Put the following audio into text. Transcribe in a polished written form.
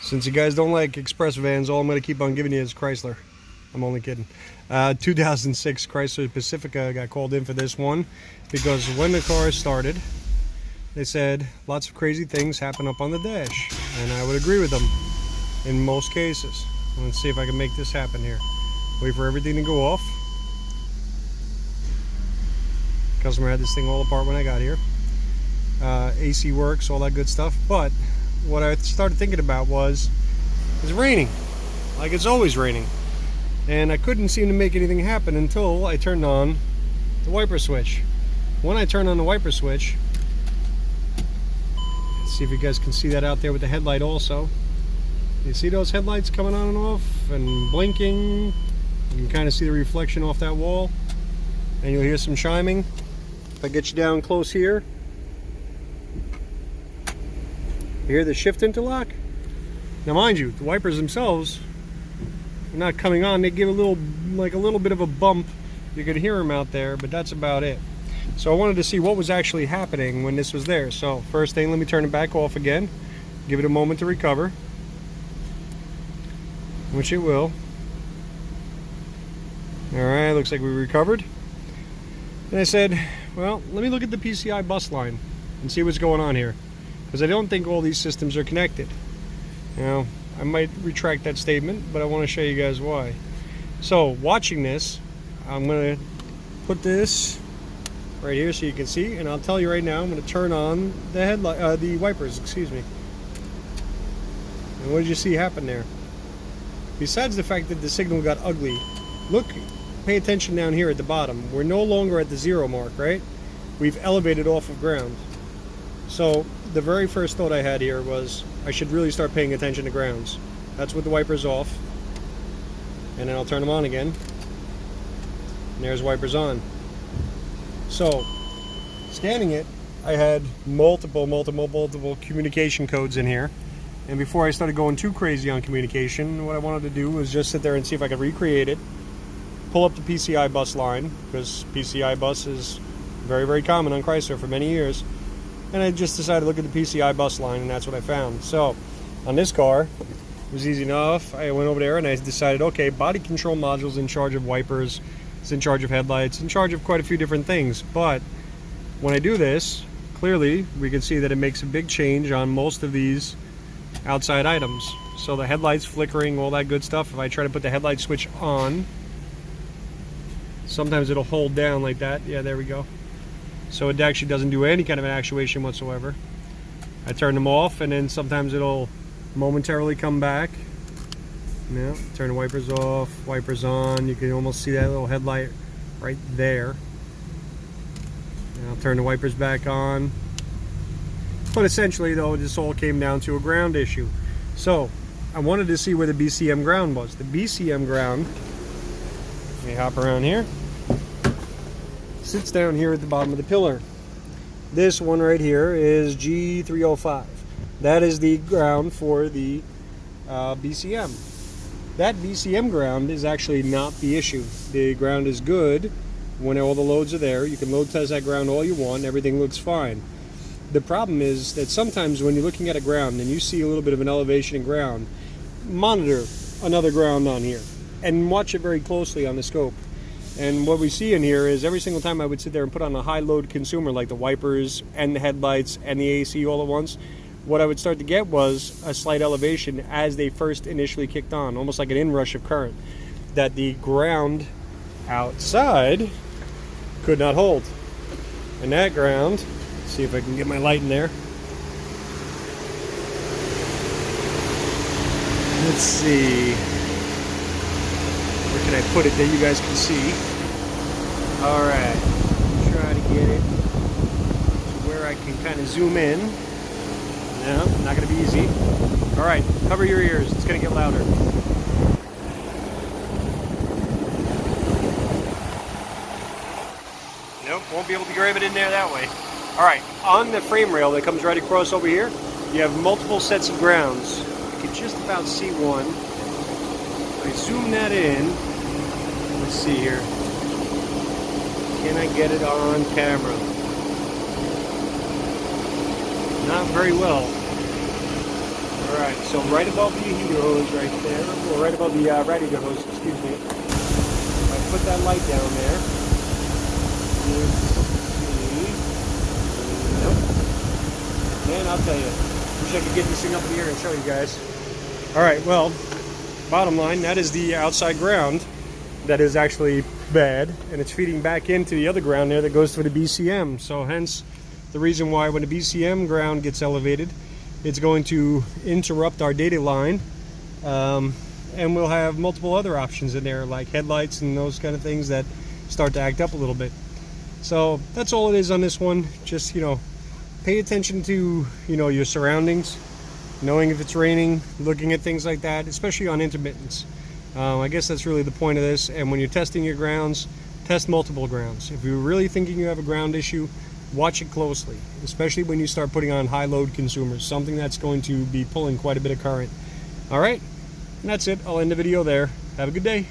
Since you guys don't like express vans, all I'm going to keep on giving you is Chrysler. I'm only kidding. 2006 Chrysler Pacifica got called in for this one because when the car started, they said lots of crazy things happen up on the dash, and I would agree with them in most cases. Let's see if I can make this happen here. Wait for everything to go off. Customer had this thing all apart when I got here. AC works, all that good stuff. But what I started thinking about was, it's raining, like it's always raining, and I couldn't seem to make anything happen until I turned on the wiper switch. When I turned on the wiper switch, let's see if you guys can see that out there with the headlight also. You see those headlights coming on and off and blinking? You can kind of see the reflection off that wall, and you'll hear some chiming. If I get you down close here, you hear the shift interlock? Now mind you, the wipers themselves are not coming on. They give a little bit of a bump. You could hear them out there, but that's about it. So I wanted to see what was actually happening when this was there. So first thing, let me turn it back off again. Give it a moment to recover, which it will. Alright, looks like we recovered. And I said, well, let me look at the PCI bus line and see what's going on here, because I don't think all these systems are connected. Now, I might retract that statement, but I want to show you guys why. So, watching this, I'm going to put this right here so you can see, and I'll tell you right now, I'm going to turn on the headlight, the wipers, excuse me. And what did you see happen there? Besides the fact that the signal got ugly, look, pay attention down here at the bottom. We're no longer at the 0 mark, right? We've elevated off of ground. So the very first thought I had here was I should really start paying attention to grounds. That's with the wipers off. And then I'll turn them on again. And there's wipers on. So, scanning it, I had multiple communication codes in here. And before I started going too crazy on communication, what I wanted to do was just sit there and see if I could recreate it. Pull up the PCI bus line, because PCI bus is very, very common on Chrysler for many years. And I just decided to look at the PCI bus line, and that's what I found. So, on this car, it was easy enough. I went over there and I decided, okay, body control module's in charge of wipers, it's in charge of headlights, in charge of quite a few different things. But when I do this, clearly we can see that it makes a big change on most of these outside items. So the headlights flickering, all that good stuff. If I try to put the headlight switch on, sometimes it'll hold down like that. Yeah, there we go. So it actually doesn't do any kind of an actuation whatsoever. I turn them off, and then sometimes it'll momentarily come back. Yeah, turn the wipers off, wipers on. You can almost see that little headlight right there. And I'll turn the wipers back on. But essentially, though, this all came down to a ground issue. So I wanted to see where the BCM ground was. The BCM ground, let me hop around here, sits down here at the bottom of the pillar. This one right here is G305. That is the ground for the BCM. That BCM ground is actually not the issue. The ground is good when all the loads are there. You can load test that ground all you want, everything looks fine. The problem is that sometimes when you're looking at a ground and you see a little bit of an elevation in ground, monitor another ground on here and watch it very closely on the scope. And what we see in here is every single time I would sit there and put on a high load consumer like the wipers and the headlights and the AC all at once, what I would start to get was a slight elevation as they first initially kicked on, almost like an inrush of current that the ground outside could not hold. And that ground, let's see if I can get my light in there. Let's see, where can I put it that you guys can see? Alright, try to get it to where I can kind of zoom in. No, not going to be easy. Alright, cover your ears, it's going to get louder. Nope, won't be able to grab it in there that way. Alright, on the frame rail that comes right across over here, you have multiple sets of grounds. You can just about see one. If I zoom that in, let's see here. Can I get it on camera? Not very well. Alright, so right above the heater hose right there, or right above the radiator hose, excuse me, I put that light down there. You see. Nope. Man, I'll tell you, wish I could get this thing up in the air and show you guys. Alright, well, bottom line, that is the outside ground that is actually bad, and it's feeding back into the other ground there that goes to the BCM. So hence the reason why when the BCM ground gets elevated, it's going to interrupt our data line, and we'll have multiple other options in there like headlights and those kind of things that start to act up a little bit. So that's all it is on this one. Just, you know, pay attention to, you know, your surroundings, knowing if it's raining, looking at things like that, especially on intermittents. I guess that's really the point of this. And when you're testing your grounds, test multiple grounds. If you're really thinking you have a ground issue, watch it closely, especially when you start putting on high load consumers, something that's going to be pulling quite a bit of current. All right, and that's it. I'll end the video there. Have a good day.